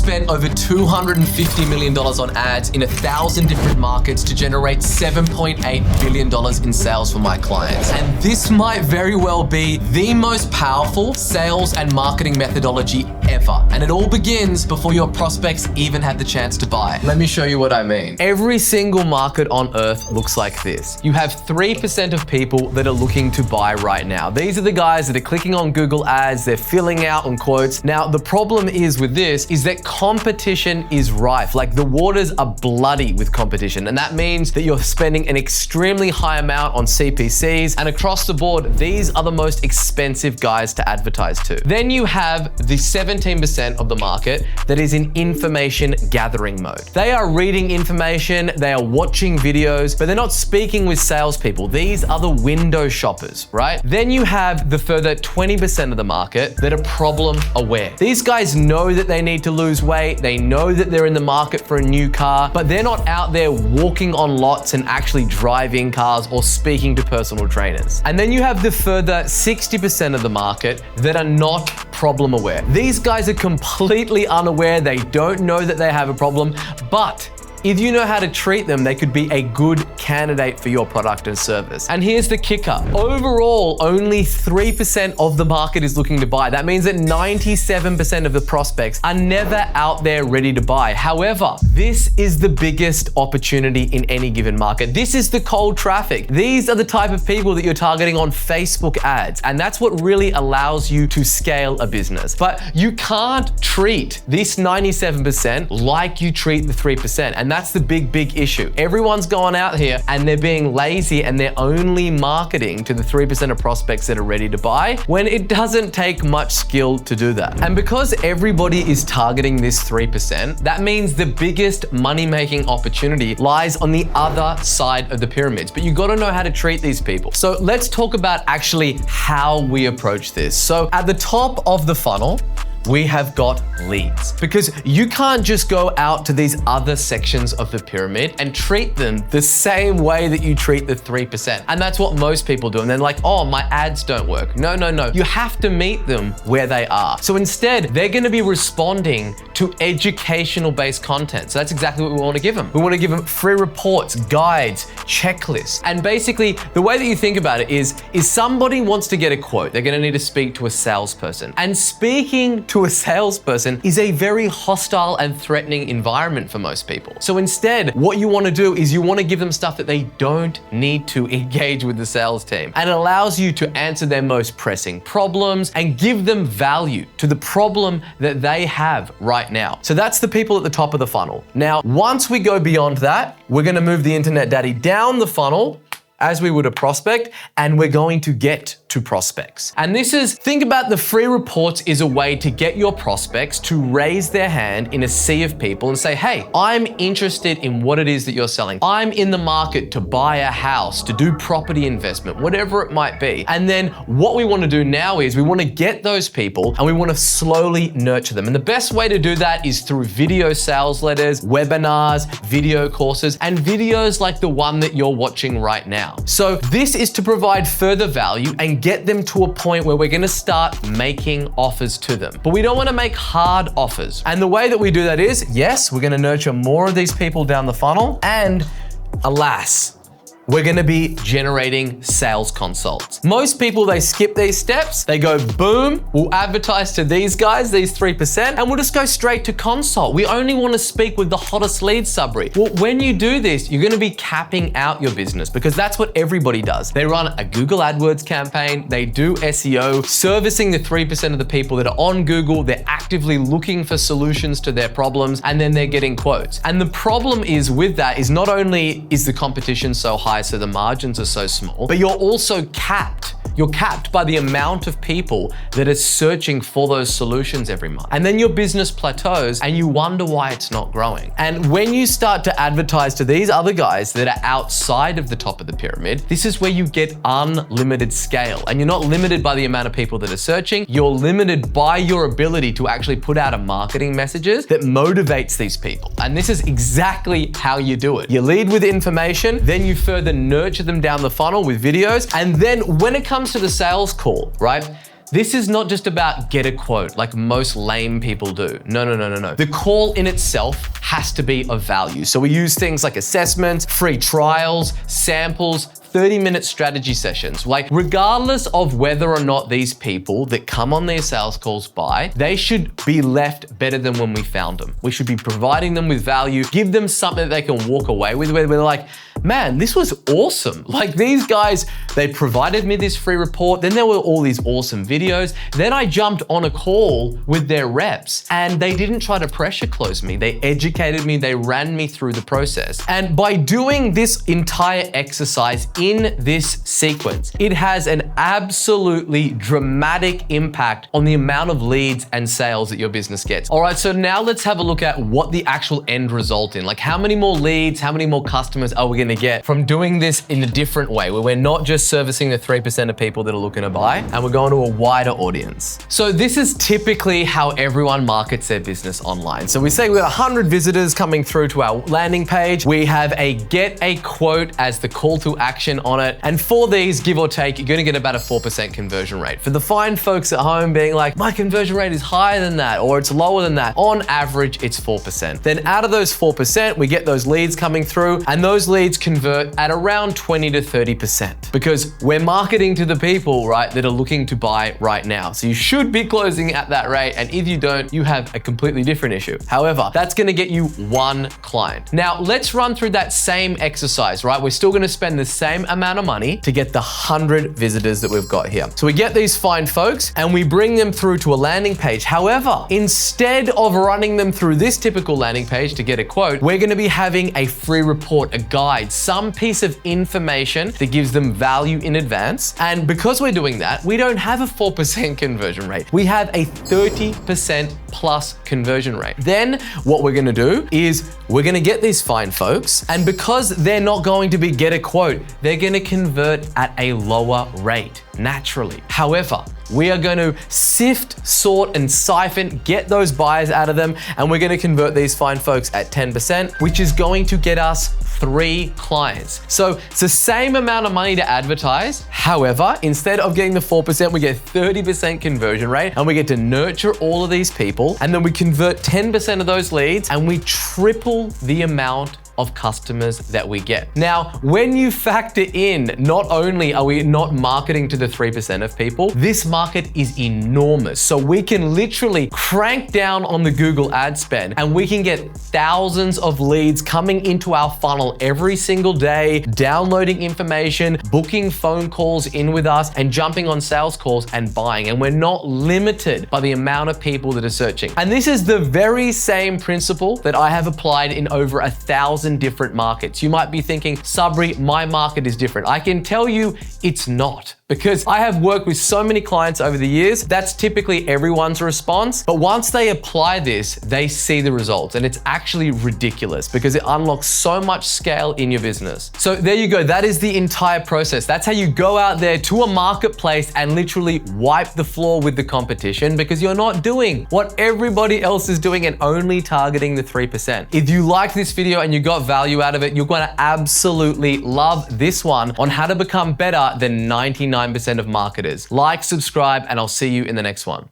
spent over $250 million on ads in 1,000 different markets to generate $7.8 billion in sales for my clients. And this might very well be the most powerful sales and marketing methodology ever. And it all begins before your prospects even have the chance to buy. Let me show you what I mean. Every single market on earth looks like this. You have 3% of people that are looking to buy right now. These are the guys that are clicking on Google ads, they're filling out on quotes. Now, the problem is with this is that competition is rife. Like the waters are bloody with competition. And that means that you're spending an extremely high amount on CPCs, and across the board, these are the most expensive guys to advertise to. Then you have the 17% of the market that is in information gathering mode. They are reading information, they are watching videos, but they're not speaking with salespeople. These are the window shoppers, right? Then you have the further 20% of the market that are problem aware. These guys know that they need to lose weight, they know that they're in the market for a new car, but they're not out there walking on lots and actually driving cars or speaking to personal trainers. And then you have the further 60% of the market that are not problem aware. These guys are completely unaware, they don't know that they have a problem, but if you know how to treat them, they could be a good candidate for your product and service. And here's the kicker. Overall, only 3% of the market is looking to buy. That means that 97% of the prospects are never out there ready to buy. However, this is the biggest opportunity in any given market. This is the cold traffic. These are the type of people that you're targeting on Facebook ads. And that's what really allows you to scale a business. But you can't treat this 97% like you treat the 3%. And that's the big issue. Everyone's gone out here and they're being lazy and they're only marketing to the 3% of prospects that are ready to buy when it doesn't take much skill to do that. And because everybody is targeting this 3%, that means the biggest money-making opportunity lies on the other side of the pyramids. But you gotta know how to treat these people. So let's talk about actually how we approach this. So at the top of the funnel, we have got leads, because you can't just go out to these other sections of the pyramid and treat them the same way that you treat the 3%. And that's what most people do. And then like, oh, my ads don't work. No. You have to meet them where they are. So instead, they're gonna be responding to educational-based content. So that's exactly what we wanna give them. We wanna give them free reports, guides, checklists. And basically, the way that you think about it is somebody wants to get a quote, they're gonna need to speak to a salesperson. And speaking to a salesperson is a very hostile and threatening environment for most people. So instead, what you want to do is you want to give them stuff that they don't need to engage with the sales team. And it allows you to answer their most pressing problems and give them value to the problem that they have right now. So that's the people at the top of the funnel. Now, once we go beyond that, we're going to move the Internet Daddy down the funnel as we would a prospect, and we're going to get to prospects. And this is, think about the free reports is a way to get your prospects to raise their hand in a sea of people and say, hey, I'm interested in what it is that you're selling. I'm in the market to buy a house, to do property investment, whatever it might be. And then what we want to do now is we want to get those people and we want to slowly nurture them. And the best way to do that is through video sales letters, webinars, video courses, and videos like the one that you're watching right now. So this is to provide further value and get them to a point where we're gonna start making offers to them. But we don't wanna make hard offers. And the way that we do that is, yes, we're gonna nurture more of these people down the funnel, and alas, we're gonna be generating sales consults. Most people, they skip these steps. They go, boom, we'll advertise to these guys, these 3%, and we'll just go straight to consult. We only wanna speak with the hottest lead summary. Well, when you do this, you're gonna be capping out your business, because that's what everybody does. They run a Google AdWords campaign, they do SEO, servicing the 3% of the people that are on Google, they're actively looking for solutions to their problems, and then they're getting quotes. And the problem is with that is not only is the competition so high, so the margins are so small, but you're also capped. You're capped by the amount of people that are searching for those solutions every month. And then your business plateaus and you wonder why it's not growing. And when you start to advertise to these other guys that are outside of the top of the pyramid, this is where you get unlimited scale. And you're not limited by the amount of people that are searching, you're limited by your ability to actually put out a marketing messages that motivates these people. And this is exactly how you do it. You lead with information, then you further nurture them down the funnel with videos. And then when it comes to the sales call, right? This is not just about get a quote like most lame people do. No. The call in itself has to be of value. So we use things like assessments, free trials, samples, 30-minute strategy sessions. Like, regardless of whether or not these people that come on these sales calls buy, they should be left better than when we found them. We should be providing them with value, give them something that they can walk away with where they're like, man, this was awesome. Like, these guys, they provided me this free report. Then there were all these awesome videos. Then I jumped on a call with their reps and they didn't try to pressure close me. They educated me. They ran me through the process. And by doing this entire exercise in this sequence, it has an absolutely dramatic impact on the amount of leads and sales that your business gets. All right, so now let's have a look at what the actual end result in. Like, how many more leads, how many more customers are we gonna get from doing this in a different way, where we're not just servicing the 3% of people that are looking to buy, and we're going to a wider audience. So this is typically how everyone markets their business online. So we say we got 100 visitors coming through to our landing page. We have a get a quote as the call to action on it. And for these, give or take, you're gonna get about a 4% conversion rate. For the fine folks at home being like, my conversion rate is higher than that, or it's lower than that, on average, it's 4%. Then out of those 4%, we get those leads coming through, and those leads convert at around 20 to 30%, because we're marketing to the people, right, that are looking to buy right now. So you should be closing at that rate. And if you don't, you have a completely different issue. However, that's gonna get you one client. Now let's run through that same exercise, right? We're still gonna spend the same amount of money to get the 100 visitors that we've got here. So we get these fine folks and we bring them through to a landing page. However, instead of running them through this typical landing page to get a quote, we're gonna be having a free report, a guide, some piece of information that gives them value in advance. And because we're doing that, we don't have a 4% conversion rate. We have a 30% plus conversion rate. Then what we're gonna do is we're gonna get these fine folks, and because they're not going to be get a quote, they're gonna convert at a lower rate, naturally. However, we are going to sift, sort, and siphon, get those buyers out of them, and we're gonna convert these fine folks at 10%, which is going to get us 3 clients. So it's the same amount of money to advertise. However, instead of getting the 4%, we get 30% conversion rate, and we get to nurture all of these people, and then we convert 10% of those leads, and we triple the amount of customers that we get. Now, when you factor in, not only are we not marketing to the 3% of people, this market is enormous. So we can literally crank down on the Google ad spend, and we can get thousands of leads coming into our funnel every single day, downloading information, booking phone calls in with us, and jumping on sales calls and buying. And we're not limited by the amount of people that are searching. And this is the very same principle that I have applied in over 1,000 different markets. You might be thinking, Sabri, my market is different. I can tell you it's not, because I have worked with so many clients over the years. That's typically everyone's response. But once they apply this, they see the results, and it's actually ridiculous because it unlocks so much scale in your business. So there you go. That is the entire process. That's how you go out there to a marketplace and literally wipe the floor with the competition, because you're not doing what everybody else is doing and only targeting the 3%. If you liked this video and you got value out of it, you're going to absolutely love this one on how to become better than 99% of marketers. Like, subscribe, and I'll see you in the next one.